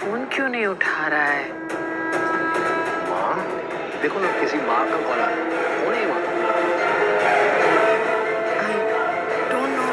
Phone क्यों नहीं उठा रहा है? माँ, देखो ना किसी माँ का कॉल आ रहा है। कौन है ये माँ? I don't know.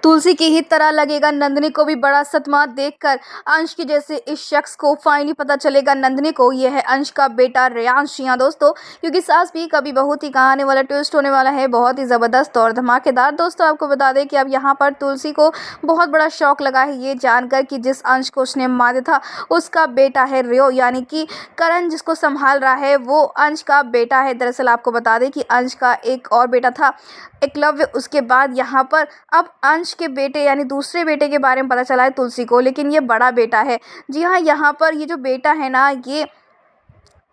तुलसी की ही तरह लगेगा नंदिनी को भी बड़ा सदमा देखकर अंश के जैसे इस शख्स को फाइनली पता चलेगा नंदिनी को ये है अंश का बेटा रेयांश। जी हाँ दोस्तों, क्योंकि सास भी कभी बहुत ही कहानी वाला ट्विस्ट होने वाला है, बहुत ही ज़बरदस्त और धमाकेदार। दोस्तों आपको बता दें कि अब यहाँ पर तुलसी को बहुत बड़ा शौक लगा है ये जानकर कि जिस अंश को उसने मारा था उसका बेटा है रियो, यानी कि करण जिसको संभाल रहा है वो अंश का बेटा है। दरअसल आपको बता दें कि अंश का एक और बेटा था एकलव्य, उसके बाद यहाँ पर अब अंश के बेटे यानी दूसरे बेटे के बारे में पता चला है तुलसी को, लेकिन ये बड़ा बेटा है। जी हाँ, यहाँ पर ये जो बेटा है ना ये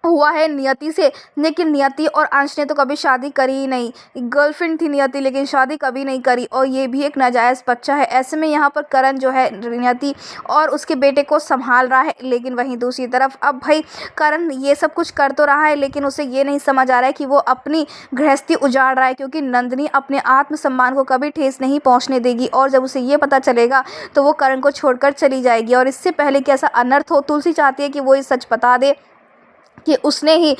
हुआ है नियति से, लेकिन नियति और अंश ने तो कभी शादी करी ही नहीं। गर्लफ्रेंड थी नियति लेकिन शादी कभी नहीं करी, और ये भी एक नाजायज़ बच्चा है। ऐसे में यहाँ पर करण जो है नियति और उसके बेटे को संभाल रहा है, लेकिन वहीं दूसरी तरफ अब भाई करण ये सब कुछ कर तो रहा है लेकिन उसे ये नहीं समझ आ रहा है कि वो अपनी गृहस्थी उजाड़ रहा है, क्योंकि नंदिनी अपने आत्मसम्मान को कभी ठेस नहीं पहुँचने देगी। और जब उसे ये पता चलेगा तो वो करण को छोड़कर चली जाएगी, और इससे पहले कि ऐसा अनर्थ हो तुलसी चाहती है कि वो ये सच बता दे कि उसने ही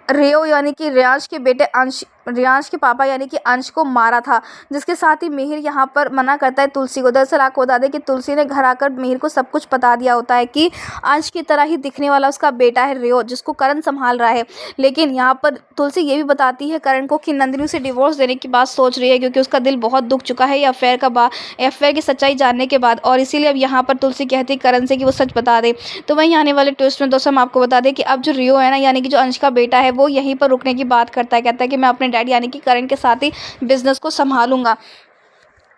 रियो यानी कि रेयांश के बेटे अंश, रेयांश के पापा यानी कि अंश को मारा था, जिसके साथ ही मिहिर यहाँ पर मना करता है तुलसी को। दरअसल आपको बता दें कि तुलसी ने घर आकर मिहिर को सब कुछ बता दिया होता है कि अंश की तरह ही दिखने वाला उसका बेटा है रियो, जिसको करण संभाल रहा है। लेकिन यहाँ पर तुलसी ये भी बताती है करण को कि नंदिनी उसे डिवोर्स देने की बात सोच रही है, क्योंकि उसका दिल बहुत दुख चुका है ये अफेयर की सच्चाई जानने के बाद, और इसीलिए अब यहाँ पर तुलसी कहती है करण से कि वो सच बता दे। तो वहीं आने वाले ट्विस्ट में दोस्तों हम आपको बता दें कि अब जो रियो है ना यानी कि जो अंश का बेटा है वो यहीं पर रुकने की बात करता है, कहता है कि मैं अपने डैडी यानी कि करण के साथ ही बिजनेस को संभालूंगा।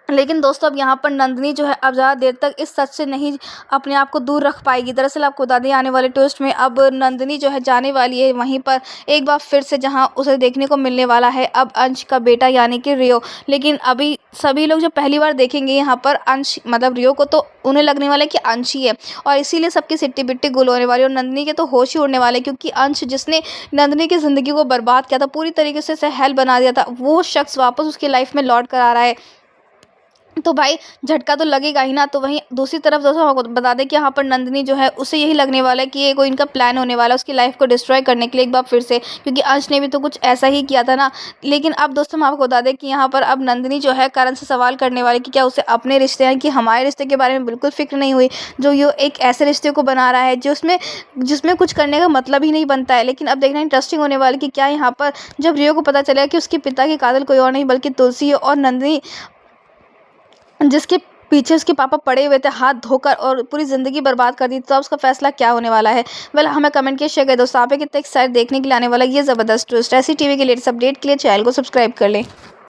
लेकिन दोस्तों अब यहाँ पर नंदिनी जो है अब ज़्यादा देर तक इस सच से नहीं अपने आप को दूर रख पाएगी। दरअसल आपको बता दें आने वाले ट्विस्ट में अब नंदिनी जो है जाने वाली है वहीं पर एक बार फिर से जहाँ उसे देखने को मिलने वाला है अब अंश का बेटा यानी कि रियो। लेकिन अभी सभी लोग जो पहली बार देखेंगे यहाँ पर अंश मतलब रियो को तो उन्हें लगने वाला है कि अंश ही है, और इसीलिए सबकी सिट्टी बिट्टी गुल होने वाली, और नंदिनी के तो होश ही उड़ने वाले, क्योंकि अंश जिसने नंदिनी की ज़िंदगी को बर्बाद किया था, पूरी तरीके से उसे हेल बना दिया था, वो शख्स वापस उसकी लाइफ में लौट कर आ रहा है। तो भाई झटका तो लगेगा ही ना। तो वहीं दूसरी तरफ दोस्तों आपको बता दें कि यहाँ पर नंदिनी जो है उसे यही लगने वाला है कि ये कोई इनका प्लान होने वाला है उसकी लाइफ को डिस्ट्रॉय करने के लिए एक बार फिर से, क्योंकि अंश ने भी तो कुछ ऐसा ही किया था ना। लेकिन अब दोस्तों हम आपको बता दें कि यहाँ पर अब नंदिनी जो है करण से सवाल करने वाली कि क्या उसे अपने रिश्ते हैं कि हमारे रिश्ते के बारे में बिल्कुल फिक्र नहीं हुई, जो ये एक ऐसे रिश्ते को बना रहा है जिसमें कुछ करने का मतलब ही नहीं बनता है। लेकिन अब देखना इंटरेस्टिंग होने वाला कि क्या यहाँ पर जब रियो को पता चलेगा कि उसके पिता के कातिल कोई और नहीं बल्कि तुलसी है, और नंदिनी जिसके पीछे उसके पापा पड़े हुए थे हाथ धोकर और पूरी ज़िंदगी बर्बाद कर दी, तो अब उसका फैसला क्या होने वाला है। वेल हमें कमेंट किए शेयर करें दोस्तों आप कितने एक्साइटेड देखने के लिए आने वाला ये ज़बरदस्त ट्विस्ट। ऐसी टीवी के लेटेस्ट अपडेट के लिए चैनल को सब्सक्राइब कर लें।